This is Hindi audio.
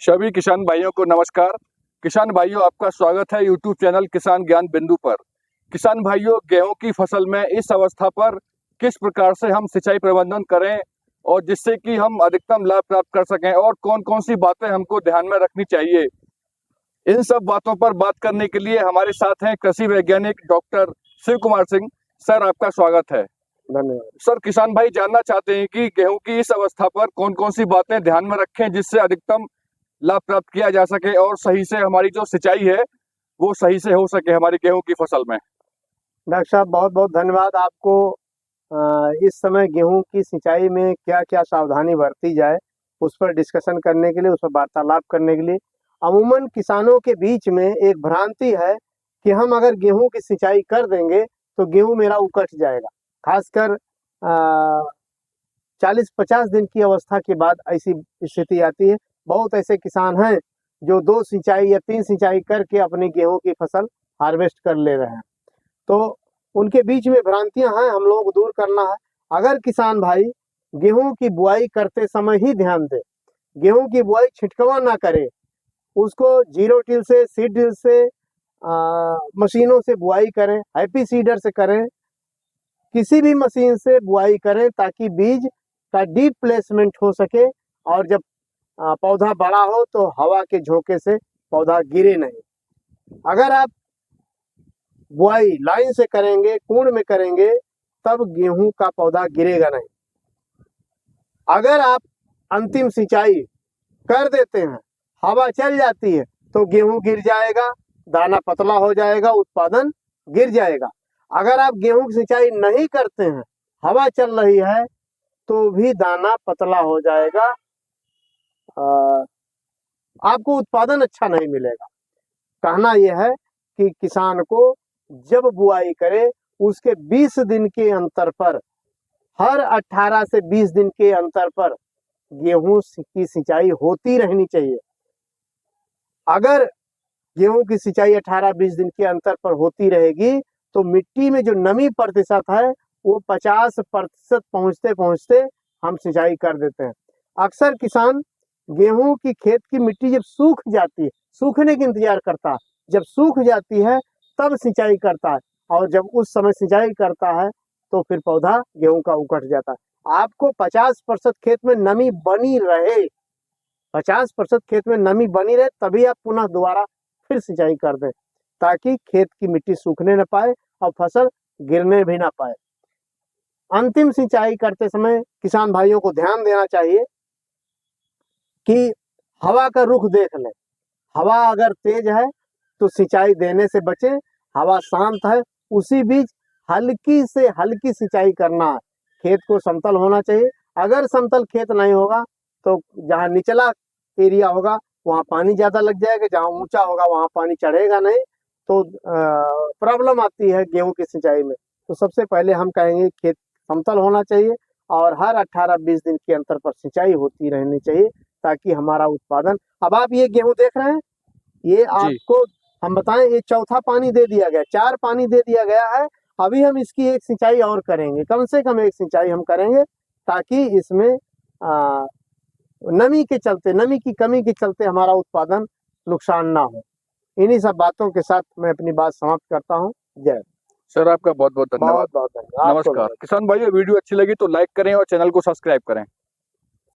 सभी किसान भाइयों को नमस्कार। किसान भाइयों, आपका स्वागत है यूट्यूब चैनल किसान ज्ञान बिंदु पर। किसान भाइयों, गेहूं की फसल में इस अवस्था पर किस प्रकार से हम सिंचाई प्रबंधन करें और जिससे कि हम अधिकतम लाभ प्राप्त कर सकें और कौन कौन सी बातें हमको ध्यान में रखनी चाहिए, इन सब बातों पर बात करने के लिए हमारे साथ हैं कृषि वैज्ञानिक डॉक्टर शिव कुमार सिंह। सर, आपका स्वागत है। धन्यवाद। सर, किसान भाई जानना चाहते हैं कि गेहूं की इस अवस्था पर कौन कौन सी बातें ध्यान में रखें जिससे अधिकतम लाभ प्राप्त किया जा सके और सही से हमारी जो सिंचाई है वो सही से हो सके हमारी गेहूं की फसल में। डॉक्टर साहब, बहुत बहुत धन्यवाद आपको। इस समय गेहूं की सिंचाई में क्या क्या सावधानी बरती जाए उस पर डिस्कशन करने के लिए, उस पर वार्तालाप करने के लिए। अमूमन किसानों के बीच में एक भ्रांति है कि हम अगर गेहूं की सिंचाई कर देंगे तो गेहूं मेरा उकट जाएगा। खासकर 40-50 दिन की अवस्था के बाद ऐसी स्थिति आती है। बहुत ऐसे किसान हैं जो 2 सिंचाई या 3 सिंचाई करके अपनी गेहूं की फसल हार्वेस्ट कर ले रहे हैं। तो उनके बीच में भ्रांतियां हैं, हम लोगों को दूर करना है। अगर किसान भाई गेहूं की बुआई करते समय ही ध्यान दे, गेहूं की बुआई छिटकवा ना करे, उसको जीरो टिल से, सीड ड्रिल से, मशीनों से बुआई करें, हैप्पी सीडर से करें, किसी भी मशीन से बुआई करें ताकि बीज का डीप प्लेसमेंट हो सके और जब पौधा बड़ा हो तो हवा के झोंके से पौधा गिरे नहीं। अगर आप बुआई लाइन से करेंगे, कुंड में करेंगे, तब गेहूं का पौधा गिरेगा नहीं। अगर आप अंतिम सिंचाई कर देते हैं, हवा चल जाती है तो गेहूं गिर जाएगा, दाना पतला हो जाएगा, उत्पादन गिर जाएगा। अगर आप गेहूं की सिंचाई नहीं करते हैं, हवा चल रही है तो भी दाना पतला हो जाएगा, आपको उत्पादन अच्छा नहीं मिलेगा। कहना यह है कि किसान को जब बुआई करे उसके 20 दिन के अंतर पर, हर 18 से 20 दिन के अंतर पर गेहूं की सिंचाई होती रहनी चाहिए। अगर गेहूं की सिंचाई 18-20 दिन के अंतर पर होती रहेगी तो मिट्टी में जो नमी प्रतिशत है वो 50% पहुंचते पहुंचते हम सिंचाई कर देते हैं। अक्सर किसान गेहूं की खेत की मिट्टी जब सूख जाती है, सूखने की इंतजार करता है, जब सूख जाती है तब सिंचाई करता है, और जब उस समय सिंचाई करता है तो फिर पौधा गेहूं का उकट जाता है। आपको 50% खेत में नमी बनी रहे, 50% खेत में नमी बनी रहे, तभी आप पुनः दोबारा फिर सिंचाई कर दें ताकि खेत की मिट्टी सूखने न पाए और फसल गिरने भी ना पाए। अंतिम सिंचाई करते समय किसान भाइयों को ध्यान देना चाहिए कि हवा का रुख देख लें। हवा अगर तेज है तो सिंचाई देने से बचे, हवा शांत है उसी बीच हल्की से हल्की सिंचाई करना है। खेत को समतल होना चाहिए। अगर समतल खेत नहीं होगा तो जहाँ निचला एरिया होगा वहाँ पानी ज़्यादा लग जाएगा, जहाँ ऊंचा होगा वहाँ पानी चढ़ेगा नहीं, तो प्रॉब्लम आती है गेहूं की सिंचाई में। तो सबसे पहले हम कहेंगे खेत समतल होना चाहिए और हर 18-20 दिन के अंतर पर सिंचाई होती रहनी चाहिए ताकि हमारा उत्पादन। अब आप ये गेहूं देख रहे हैं, ये आपको हम बताएं, ये चौथा पानी दे दिया गया, 4 पानी दे दिया गया है। अभी हम इसकी एक सिंचाई और करेंगे, कम से कम एक सिंचाई हम करेंगे ताकि इसमें नमी के चलते, नमी की कमी के चलते हमारा उत्पादन नुकसान ना हो। इन्हीं सब बातों के साथ मैं अपनी बात समाप्त करता हूँ। जय। सर, आपका बहुत बहुत धन्यवाद। बहुत बहुत धन्यवाद। नमस्कार। किसान भाइयों, वीडियो अच्छी लगी तो लाइक करें और चैनल को सब्सक्राइब करें।